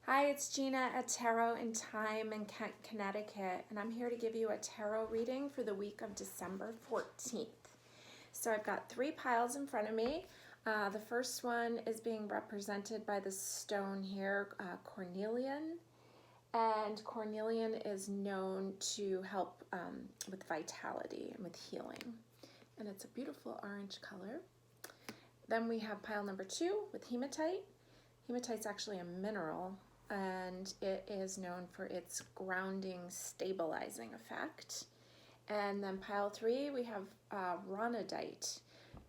Hi, it's Gina at Tarot in Time in Kent, Connecticut, and I'm here to give you a tarot reading for the week of December 14th. So I've got three piles in front of me. The first one is being represented by the stone here, cornelian, and cornelian is known to help with vitality and with healing, and it's a beautiful orange color. Then we have pile number 2 with hematite. Hematite's actually a mineral, and it is known for its grounding, stabilizing effect. And then pile 3, we have ronodite.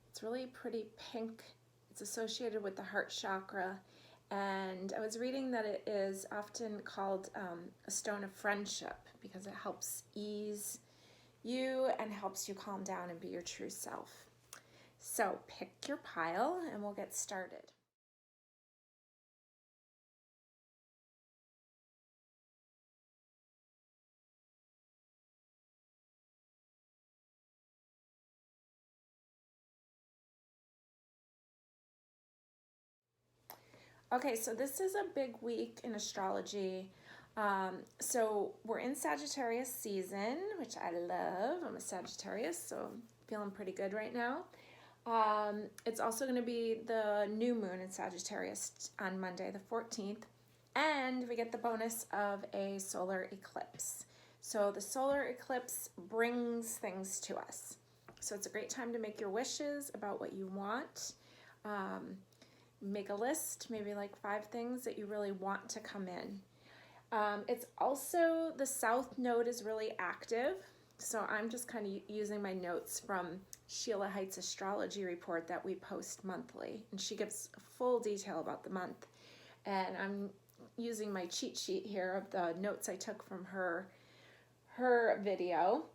It's really pretty pink. It's associated with the heart chakra, and I was reading that it is often called a stone of friendship because it helps ease you and helps you calm down and be your true self. So pick your pile and we'll get started. Okay, so this is a big week in astrology. So we're in Sagittarius season, which I love. I'm a Sagittarius, so feeling pretty good right now. It's also going to be the new moon in Sagittarius on Monday, the 14th, and we get the bonus of a solar eclipse. So the solar eclipse brings things to us. So it's a great time to make your wishes about what you want. Make a list, maybe like 5 things that you really want to come in. It's also, the south node is really active. So I'm just kind of using my notes from Sheila Height's astrology report that we post monthly. And she gives full detail about the month. And I'm using my cheat sheet here of the notes I took from her video.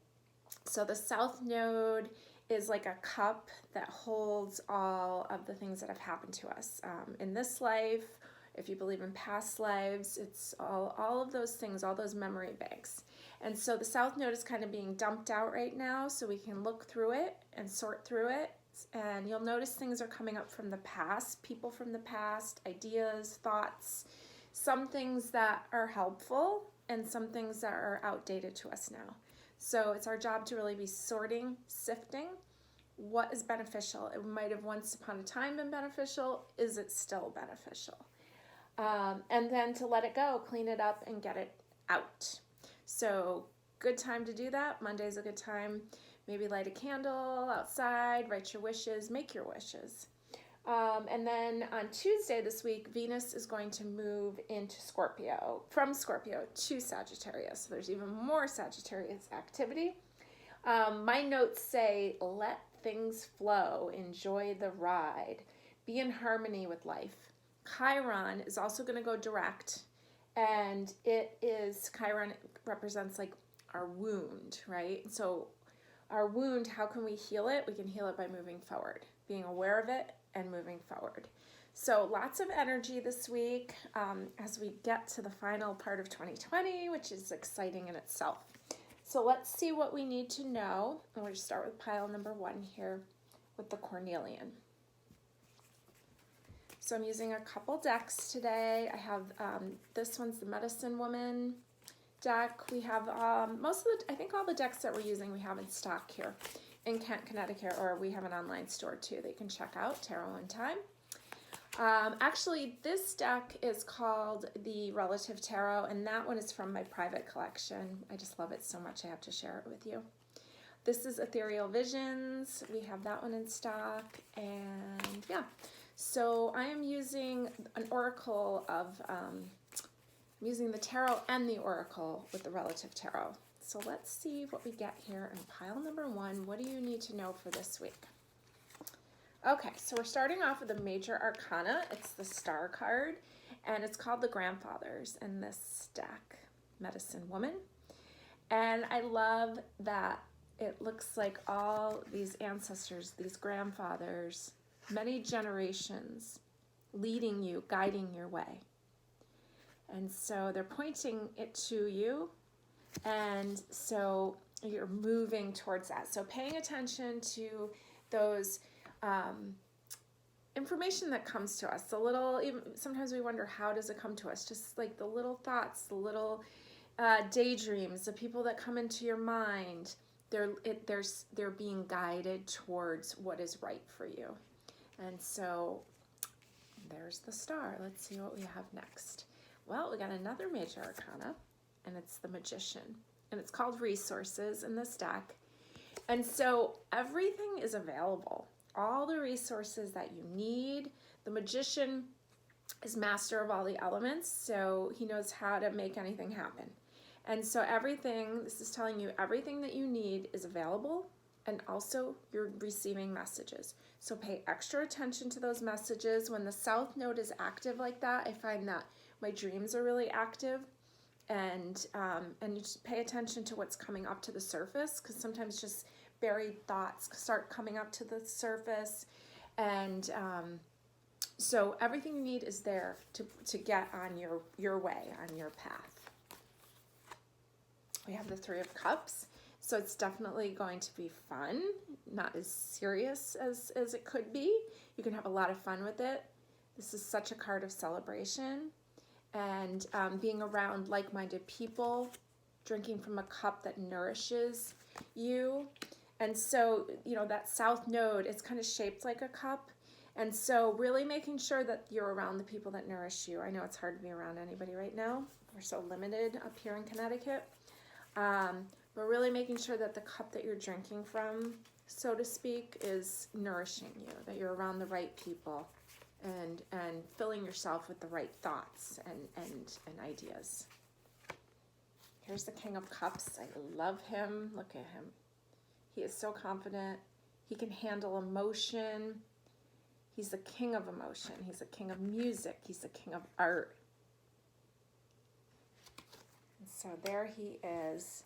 So the south node is like a cup that holds all of the things that have happened to us in this life. If you believe in past lives, it's all of those things, all those memory banks. And so the south node is kind of being dumped out right now, so we can look through it and sort through it. And you'll notice things are coming up from the past, people from the past, ideas, thoughts, some things that are helpful and some things that are outdated to us now. So it's our job to really be sorting, sifting what is beneficial. It might have once upon a time been beneficial. Is it still beneficial? And then to let it go, clean it up and get it out. So good time to do that. Monday's a good time. Maybe light a candle outside, write your wishes, make your wishes. And then on Tuesday this week, Venus is going to move into Scorpio, from Scorpio to Sagittarius. So there's even more Sagittarius activity. My notes say, let things flow, enjoy the ride, be in harmony with life. Chiron is also going to go direct, and Chiron represents like our wound, right? So our wound, how can we heal it? We can heal it by moving forward, being aware of it and moving forward. So lots of energy this week as we get to the final part of 2020, which is exciting in itself. So let's see what we need to know. And we'll just start with pile number 1 here with the cornelian. So I'm using a couple decks today. I have this one's the Medicine Woman deck. We have I think all the decks that we're using we have in stock here in Kent, Connecticut, or we have an online store too that you can check out, Tarot in Time. Actually, this deck is called the Relative Tarot, and that one is from my private collection. I just love it so much I have to share it with you. This is Ethereal Visions. We have that one in stock, and yeah. So I am using an oracle of, I'm using the tarot and the oracle with the Relative Tarot. So let's see what we get here in pile number 1. What do you need to know for this week? Okay, so we're starting off with a major arcana. It's the Star card, and it's called the Grandfathers in this deck, Medicine Woman. And I love that it looks like all these ancestors, these grandfathers, many generations leading you, guiding your way. And so they're pointing it to you, and so you're moving towards that. So paying attention to those information that comes to us, the little, even sometimes we wonder, how does it come to us? Just like the little thoughts, the little daydreams, the people that come into your mind, they're being guided towards what is right for you. And so there's the star. Let's see what we have next. Well, we got another major arcana, and it's the Magician. And it's called Resources in this deck. And so everything is available. All the resources that you need. The Magician is master of all the elements, so he knows how to make anything happen. And so everything, this is telling you everything that you need is available, and also you're receiving messages. So pay extra attention to those messages. When the South Node is active like that, I find that my dreams are really active, and you just pay attention to what's coming up to the surface, because sometimes just buried thoughts start coming up to the surface, and so everything you need is there to get on your way, on your path. We have the Three of Cups, so it's definitely going to be fun, not as serious as it could be. You can have a lot of fun with it. This is such a card of celebration, and being around like-minded people, drinking from a cup that nourishes you. And so, you know, that South Node, it's kind of shaped like a cup. And so really making sure that you're around the people that nourish you. I know it's hard to be around anybody right now. We're so limited up here in Connecticut. But really making sure that the cup that you're drinking from, so to speak, is nourishing you, that you're around the right people, and filling yourself with the right thoughts and ideas. Here's the King of Cups. I love him. Look at him. He is so confident. He can handle emotion. He's the king of emotion. He's the king of music. He's the king of art. And so there he is.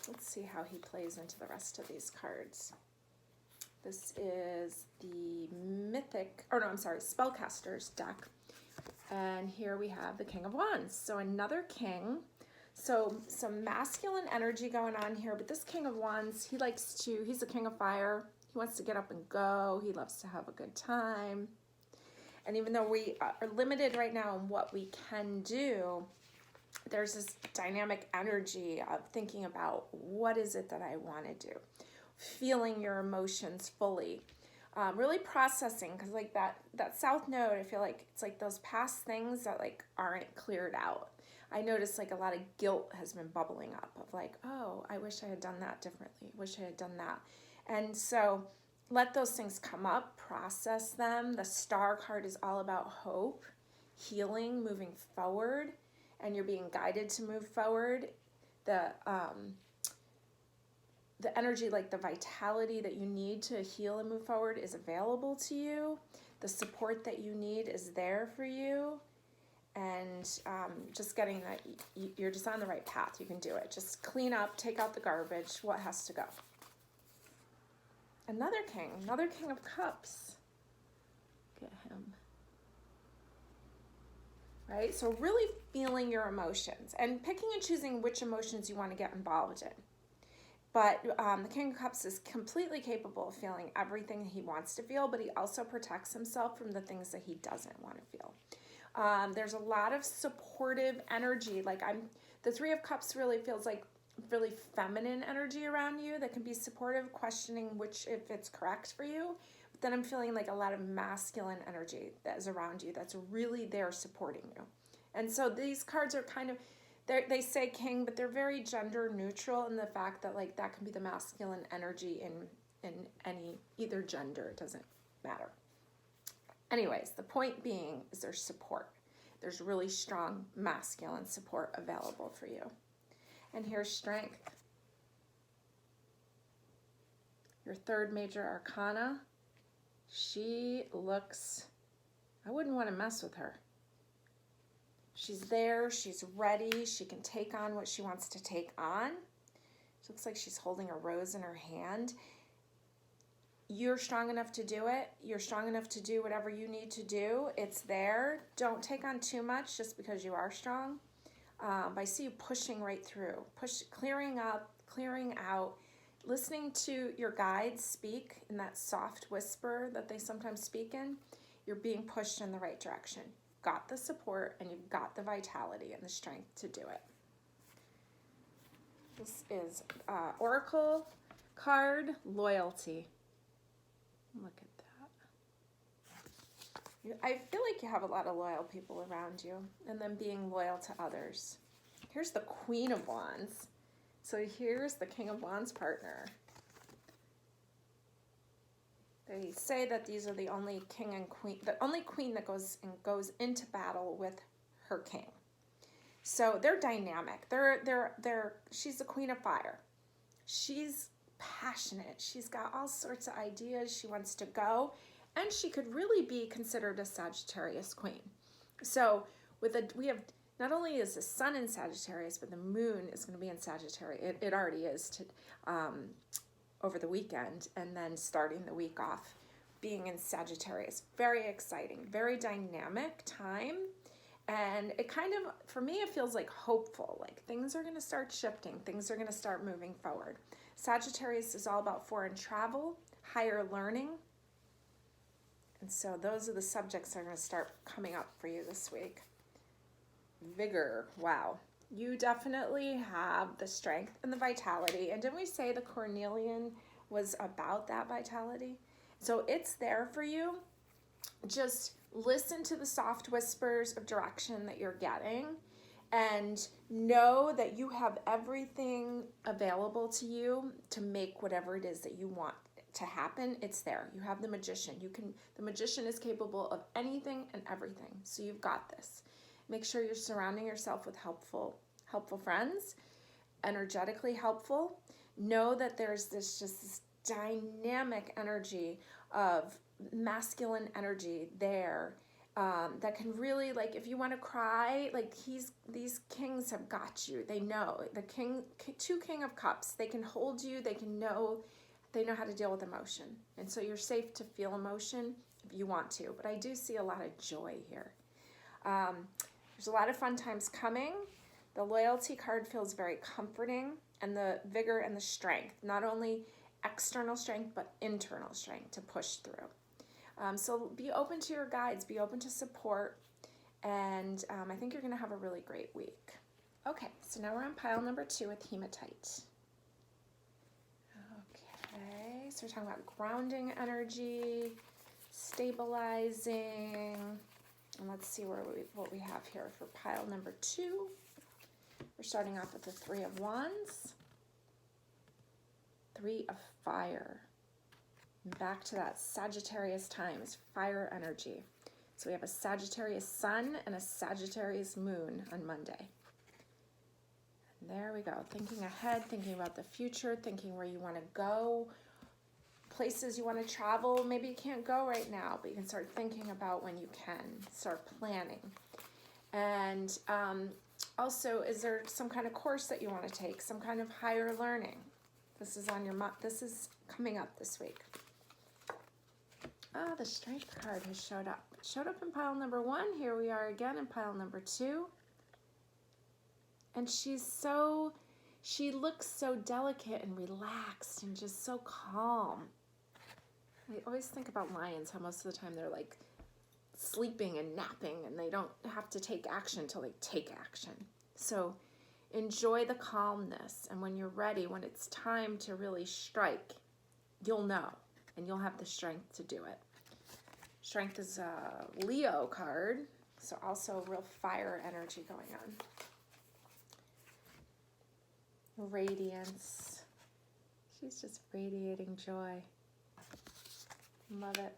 Let's see how he plays into the rest of these cards. This is the Spellcaster's deck. And here we have the King of Wands. So another king. So some masculine energy going on here, but this King of Wands, he's the king of fire. He wants to get up and go. He loves to have a good time. And even though we are limited right now in what we can do, there's this dynamic energy of thinking about what is it that I want to do, feeling your emotions fully, really processing, because like that South Node, I feel like it's like those past things that like aren't cleared out. I noticed like a lot of guilt has been bubbling up of like, oh, I wish I had done that differently. Wish I had done that. And so let those things come up, process them. The Star card is all about hope, healing, moving forward, and you're being guided to move forward. The energy, like the vitality that you need to heal and move forward is available to you. The support that you need is there for you. And just getting that, you're just on the right path. You can do it. Just clean up, take out the garbage, what has to go. Another king of cups. Get him. Right? So really feeling your emotions and picking and choosing which emotions you want to get involved in. But the King of Cups is completely capable of feeling everything he wants to feel, but he also protects himself from the things that he doesn't want to feel. There's a lot of supportive energy. Like the Three of Cups really feels like really feminine energy around you that can be supportive, questioning if it's correct for you. But then I'm feeling like a lot of masculine energy that is around you that's really there supporting you. And so these cards are kind of, they say king, but they're very gender neutral in the fact that like that can be the masculine energy in any, either gender, it doesn't matter. Anyways, the point being is there's support. There's really strong masculine support available for you. And here's Strength. Your third major arcana. She looks, I wouldn't want to mess with her. She's there, she's ready, she can take on what she wants to take on. It looks like she's holding a rose in her hand. You're strong enough to do it. You're strong enough to do whatever you need to do. It's there. Don't take on too much just because you are strong. I see you pushing right through, clearing up, clearing out, listening to your guides speak in that soft whisper that they sometimes speak in. you're being pushed in the right direction. Got the support and you've got the vitality and the strength to do it. This is Oracle card, Loyalty. Look at that. I feel like you have a lot of loyal people around you, and then being loyal to others. Here's the Queen of Wands. So here's the King of Wands partner. They say that these are the only king and queen, the only queen that goes into battle with her king. So they're dynamic. She's the Queen of Fire. She's passionate. She's got all sorts of ideas. She wants to go, and she could really be considered a Sagittarius queen. So we have, not only is the sun in Sagittarius, but the moon is going to be in Sagittarius. It already is over the weekend, and then starting the week off being in Sagittarius. Very exciting, very dynamic time. And it kind of, for me, it feels like hopeful, like things are going to start shifting, things are going to start moving forward. Sagittarius is all about foreign travel, higher learning. And so those are the subjects that are going to start coming up for you this week. Vigor, wow. You definitely have the strength and the vitality. And didn't we say the Cornelian was about that vitality? So it's there for you. Just listen to the soft whispers of direction that you're getting, and know that you have everything available to you to make whatever it is that you want to happen. It's there. You have the magician. The magician is capable of anything and everything. So you've got this. Make sure you're surrounding yourself with helpful friends, energetically helpful. Know that there's this dynamic energy of masculine energy there that can really, like, if you want to cry, like these kings have got you. They know the King of Cups. They can hold you. They know how to deal with emotion, and so you're safe to feel emotion if you want to. But I do see a lot of joy here. There's a lot of fun times coming. The Loyalty card feels very comforting, and the vigor and the strength, not only external strength, but internal strength to push through. So be open to your guides, be open to support, and I think you're going to have a really great week. Okay, so now we're on pile number 2 with Hematite. Okay, so we're talking about grounding energy, stabilizing, and let's see what we have here for pile number 2. We're starting off with the 3 of Wands, 3 of Fire. Back to that Sagittarius time is fire energy. So we have a Sagittarius sun and a Sagittarius moon on Monday. And there we go. Thinking ahead, thinking about the future, thinking where you want to go, places you want to travel. Maybe you can't go right now, but you can start thinking about when you can. Start planning. And also, is there some kind of course that you want to take? Some kind of higher learning? This is coming up this week. The Strength card has showed up. It showed up in pile number 1. Here we are again in pile number 2. And she looks so delicate and relaxed and just so calm. I always think about lions, how most of the time they're like sleeping and napping, and they don't have to take action until they take action. So enjoy the calmness, and when you're ready, when it's time to really strike, you'll know, and you'll have the strength to do it. Strength is a Leo card, so also real fire energy going on. Radiance. She's just radiating joy. Love it.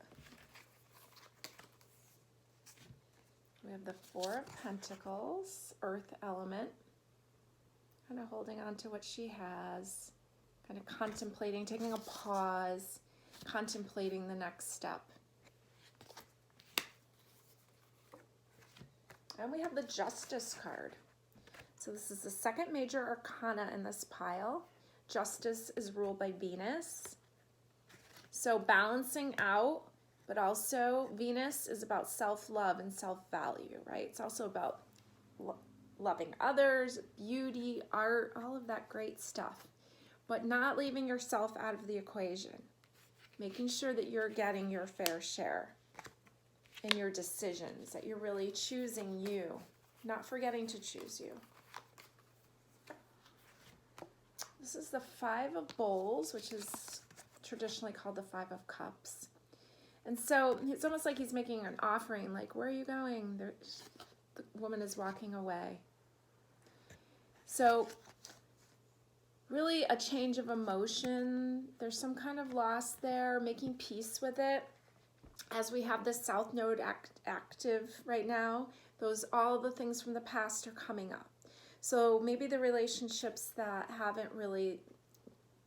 We have the 4 of Pentacles, Earth element. Kind of holding on to what she has. Kind of contemplating, taking a pause, contemplating the next step. And we have the Justice card. So this is the second major arcana in this pile. Justice is ruled by Venus. So balancing out, but also Venus is about self-love and self-value, right? It's also about loving others, beauty, art, all of that great stuff, but not leaving yourself out of the equation. Making sure that you're getting your fair share. in your decisions, that you're really choosing you, not forgetting to choose you. This is the Five of Bowls, which is traditionally called the Five of Cups. And so it's almost like he's making an offering, like, where are you going? The woman is walking away. So really a change of emotion. There's some kind of loss there, making peace with it. As we have the South Node active right now, all the things from the past are coming up. So maybe the relationships that haven't really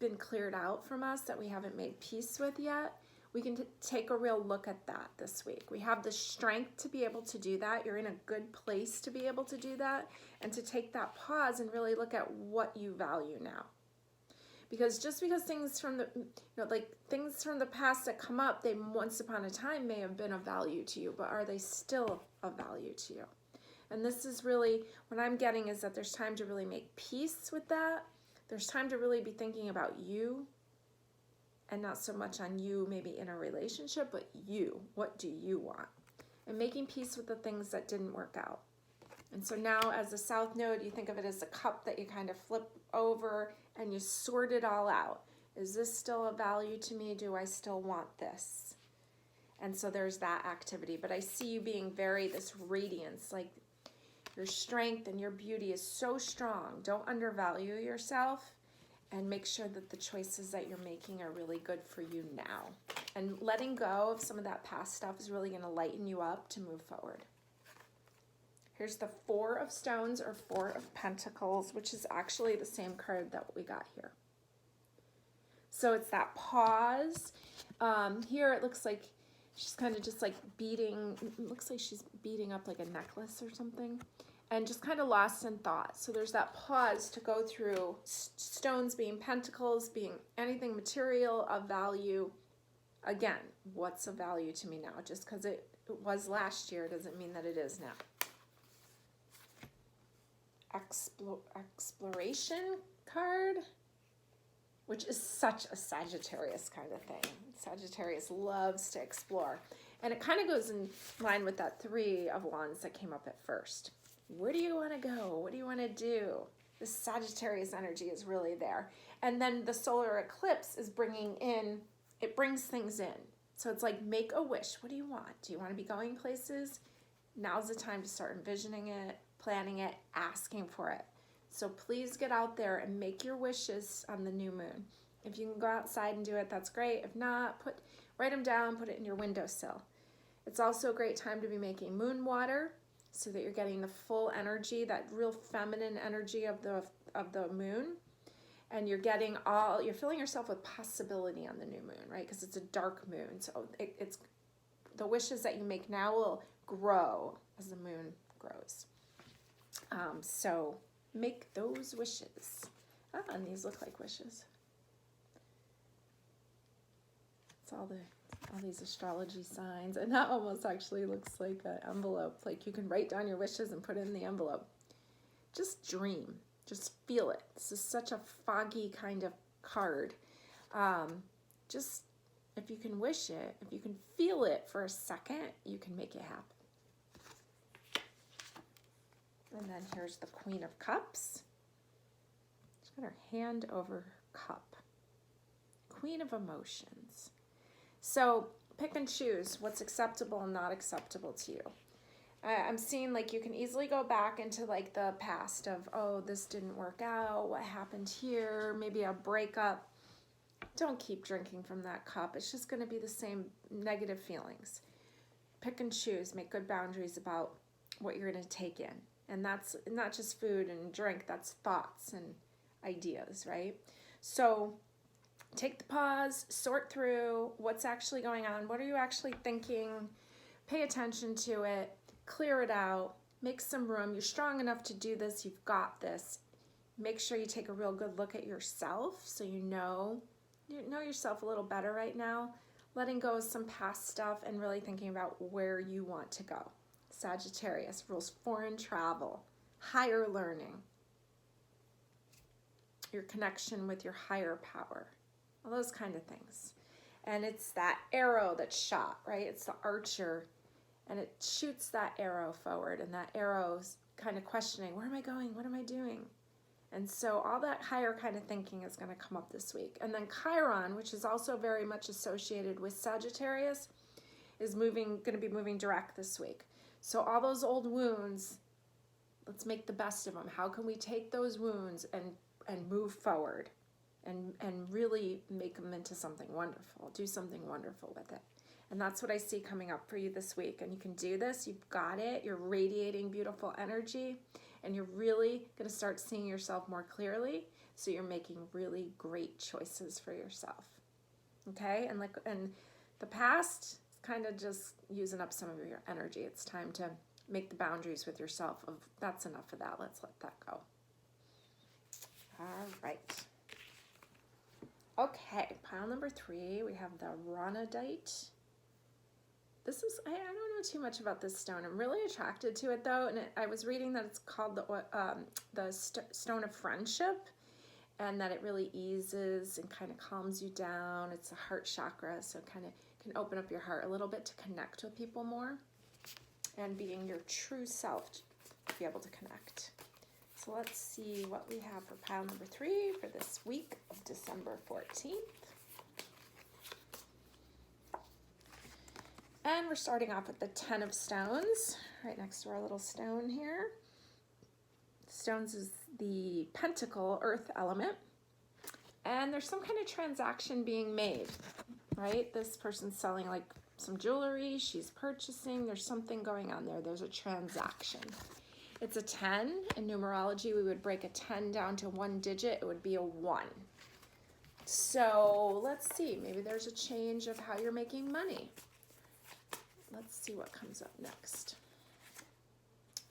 been cleared out from us, that we haven't made peace with yet, we can take a real look at that this week. We have the strength to be able to do that. You're in a good place to be able to do that, and to take that pause and really look at what you value now. Because just because things from the, things from the past that come up, they once upon a time may have been of value to you, but are they still of value to you? And this is really, what I'm getting is that there's time to really make peace with that. There's time to really be thinking about you, and not so much on you maybe in a relationship, but you, what do you want? And making peace with the things that didn't work out. And so now as the South Node, you think of it as a cup that you kind of flip over and you sort it all out. Is this still of value to me? Do I still want this? And so there's that activity. But I see you being this radiance, like your strength and your beauty is so strong. Don't undervalue yourself, and make sure that the choices that you're making are really good for you now. And letting go of some of that past stuff is really going to lighten you up to move forward. Here's the Four of Stones, or Four of Pentacles, which is actually the same card that we got here. So it's that pause. Here it looks like she's kind of just like beating, it looks like she's beating up like a necklace or something, and just kind of lost in thought. So there's that pause to go through stones being pentacles, being anything material of value. Again, what's of value to me now? Just because it was last year doesn't mean that it is now. Exploration card, which is such a Sagittarius kind of thing. Sagittarius loves to explore. And it kind of goes in line with that Three of Wands that came up at first. Where do you want to go? What do you want to do? The Sagittarius energy is really there. And then the solar eclipse is it brings things in. So it's like, make a wish. What do you want? Do you want to be going places? Now's the time to start envisioning it, planning it, asking for it. So please get out there and make your wishes on the new moon. If you can go outside and do it, that's great. If not, write them down, put it in your windowsill. It's also a great time to be making moon water, so that you're getting the full energy, that real feminine energy of the moon. And you're filling yourself with possibility on the new moon, right? Because it's a dark moon. So it's the wishes that you make now will grow as the moon grows. So make those wishes. And these look like wishes. It's all these astrology signs, and that almost actually looks like an envelope. Like you can write down your wishes and put it in the envelope. Just dream. Just feel it. This is such a foggy kind of card. Just, if you can wish it, if you can feel it for a second, you can make it happen. And then here's the Queen of Cups. She's got her hand over her cup. Queen of Emotions. So pick and choose what's acceptable and not acceptable to you. I'm seeing like you can easily go back into like the past of, oh, this didn't work out. What happened here? Maybe a breakup. Don't keep drinking from that cup. It's just going to be the same negative feelings. Pick and choose. Make good boundaries about what you're going to take in. And that's not just food and drink. That's thoughts and ideas, right? So take the pause, sort through what's actually going on. What are you actually thinking? Pay attention to it, clear it out, make some room. You're strong enough to do this. You've got this. Make sure you take a real good look at yourself so you know yourself a little better right now. Letting go of some past stuff and really thinking about where you want to go. Sagittarius rules foreign travel, higher learning, your connection with your higher power. All those kind of things. And it's that arrow that's shot, right? It's the archer. And it shoots that arrow forward, and that arrow's kind of questioning, where am I going? What am I doing? And so all that higher kind of thinking is going to come up this week. And then Chiron, which is also very much associated with Sagittarius, is going to be moving direct this week. So all those old wounds, let's make the best of them. How can we take those wounds and move forward and really make them into something wonderful, do something wonderful with it? And that's what I see coming up for you this week. And you can do this. You've got it. You're radiating beautiful energy. And you're really going to start seeing yourself more clearly. So you're making really great choices for yourself. Okay? And the past is kind of just using up some of your energy. It's time to make the boundaries with yourself of that's enough of that. Let's let that go. All right. Okay, pile number 3, we have the Ronadite. I don't know too much about this stone. I'm really attracted to it though, and I was reading that it's called the stone of friendship, and that it really eases and kind of calms you down. It's a heart chakra, so it kind of can open up your heart a little bit to connect with people more, and being your true self to be able to connect. So let's see what we have for pile number 3 for this week of December 14th. And we're starting off with the 10 of stones, right next to our little stone here. Stones is the pentacle, earth element. And there's some kind of transaction being made, right? This person's selling like some jewelry, she's purchasing, there's something going on there. There's a transaction. It's a 10. In numerology, we would break a 10 down to one digit. It would be a 1. So let's see, maybe there's a change of how you're making money. Let's see what comes up next.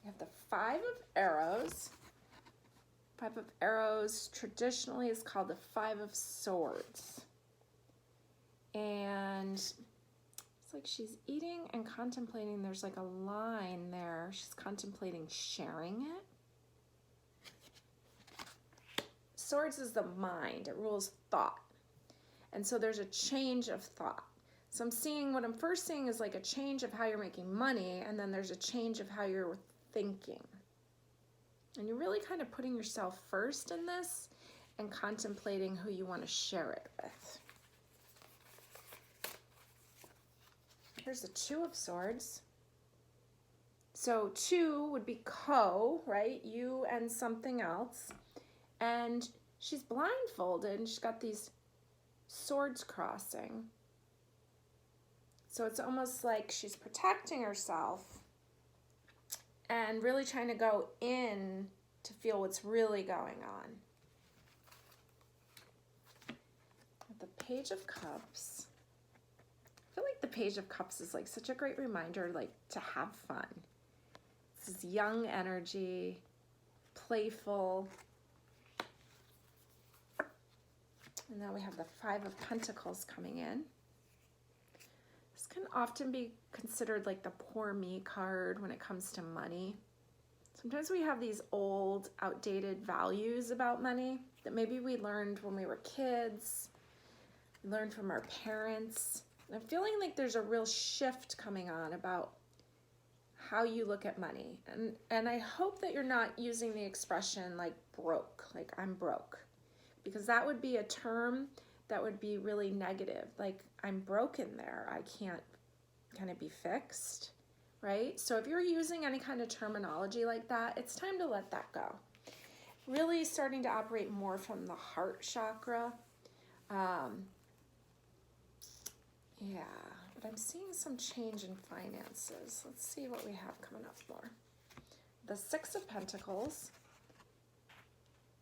We have the 5 of arrows. 5 of arrows traditionally is called the 5 of swords. And it's like she's eating and contemplating. There's like a line there. She's contemplating sharing it. Swords is the mind. It rules thought. And so there's a change of thought. So what I'm first seeing is like a change of how you're making money, and then there's a change of how you're thinking. And you're really kind of putting yourself first in this and contemplating who you want to share it with. Here's the 2 of swords. So 2 would be co, right? You and something else. And she's blindfolded and she's got these swords crossing. So it's almost like she's protecting herself and really trying to go in to feel what's really going on. The Page of Cups. I feel like the Page of Cups is like such a great reminder, like to have fun. This is young energy, playful. And now we have the 5 of Pentacles coming in. This can often be considered like the poor me card when it comes to money. Sometimes we have these old, outdated values about money that maybe we learned when we were kids, we learned from our parents. And I'm feeling like there's a real shift coming on about how you look at money. And I hope that you're not using the expression like broke, like I'm broke, because that would be a term that would be really negative. Like I'm broken there. I can't kind of be fixed, right? So if you're using any kind of terminology like that, it's time to let that go. Really starting to operate more from the heart chakra. Yeah, but I'm seeing some change in finances. Let's see what we have coming up more. The 6 of Pentacles.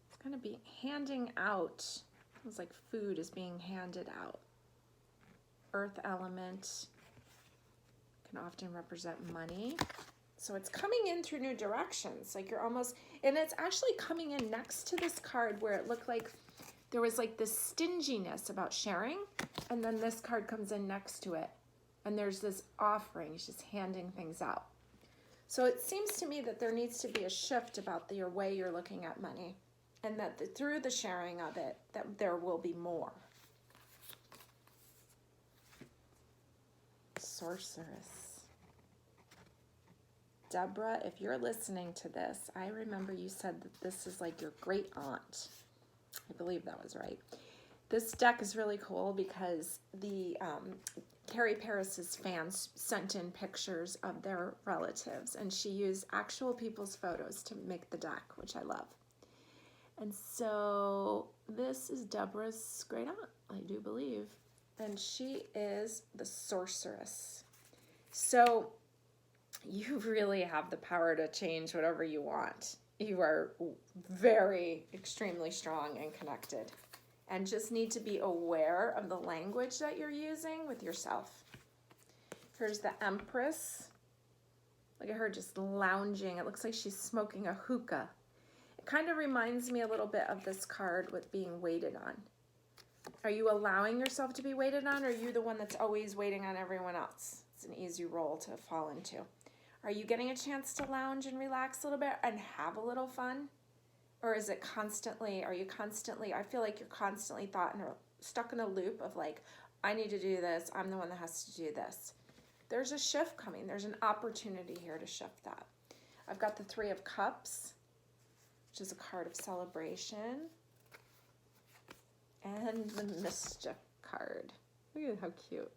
It's going to be handing out. It's like food is being handed out. Earth element can often represent money. So it's coming in through new directions. Like you're almost, and it's actually coming in next to this card where it looked like there was like this stinginess about sharing. And then this card comes in next to it. And there's this offering, it's just handing things out. So it seems to me that there needs to be a shift about your way you're looking at money. And that through the sharing of it, that there will be more. Sorceress. Deborah, if you're listening to this, I remember you said that this is like your great aunt. I believe that was right. This deck is really cool because the Carrie Paris's fans sent in pictures of their relatives, and she used actual people's photos to make the deck, which I love. And so this is Deborah's great aunt, I do believe, and she is the sorceress. So you really have the power to change whatever you want. You are very, extremely strong and connected, and just need to be aware of the language that you're using with yourself. Here's the Empress. Look at her just lounging. It looks like she's smoking a hookah. It kind of reminds me a little bit of this card with being waited on. Are you allowing yourself to be waited on, or are you the one that's always waiting on everyone else? It's an easy role to fall into. Are you getting a chance to lounge and relax a little bit and have a little fun? Or is it constantly, I feel like you're constantly stuck in a loop of like, I need to do this, I'm the one that has to do this. There's a shift coming. There's an opportunity here to shift that. I've got the Three of Cups, which is a card of celebration. And the Mischief card. Look at how cute.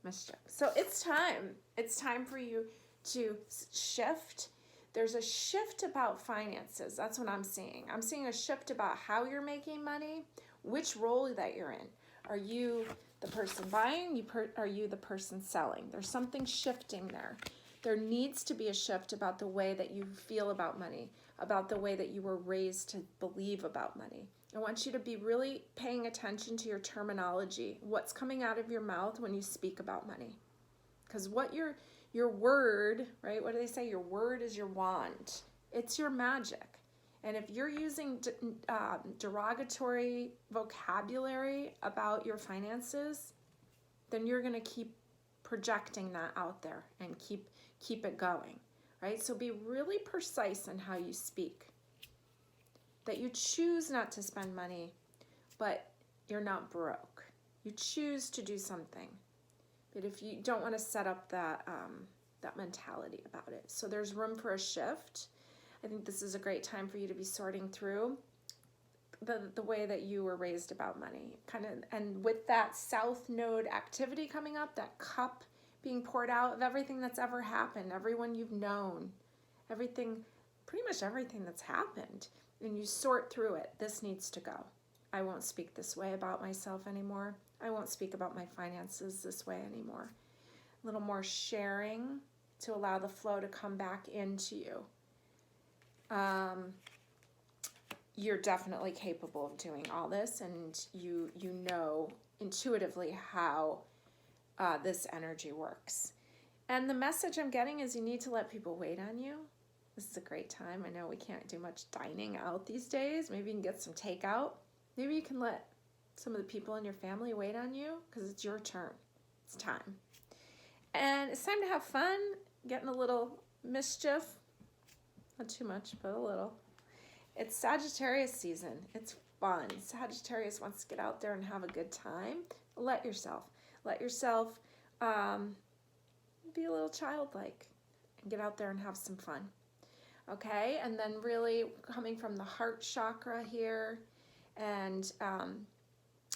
Mischief. So it's time. It's time for you to shift. There's a shift about finances. That's what I'm seeing. I'm seeing a shift about how you're making money, which role that you're in. Are you the person buying? Are you the person selling? There's something shifting there. There needs to be a shift about the way that you feel about money, about the way that you were raised to believe about money. I want you to be really paying attention to your terminology, what's coming out of your mouth when you speak about money. Because what your word, right? What do they say? Your word is your wand. It's your magic. And if you're using derogatory vocabulary about your finances, then you're going to keep projecting that out there and keep it going, right? So be really precise in how you speak. That you choose not to spend money, but you're not broke. You choose to do something. But if you don't want to set up that mentality about it. So there's room for a shift. I think this is a great time for you to be sorting through the way that you were raised about money. And with that South Node activity coming up, that cup being poured out of everything that's ever happened, everyone you've known, pretty much everything that's happened, and you sort through it. This needs to go. I won't speak this way about myself anymore. I won't speak about my finances this way anymore. A little more sharing to allow the flow to come back into you. You're definitely capable of doing all this, and you know intuitively how this energy works. And the message I'm getting is you need to let people wait on you. This is a great time. I know we can't do much dining out these days. Maybe you can get some takeout. Maybe you can let some of the people in your family wait on you because it's your turn. It's time. And it's time to have fun, getting a little mischief. Not too much, but a little. It's Sagittarius season. It's fun. Sagittarius wants to get out there and have a good time. Let yourself be a little childlike and get out there and have some fun. Okay, and then really coming from the heart chakra here and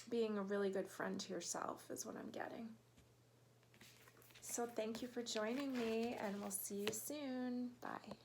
being a really good friend to yourself is what I'm getting. So thank you for joining me, and we'll see you soon. Bye.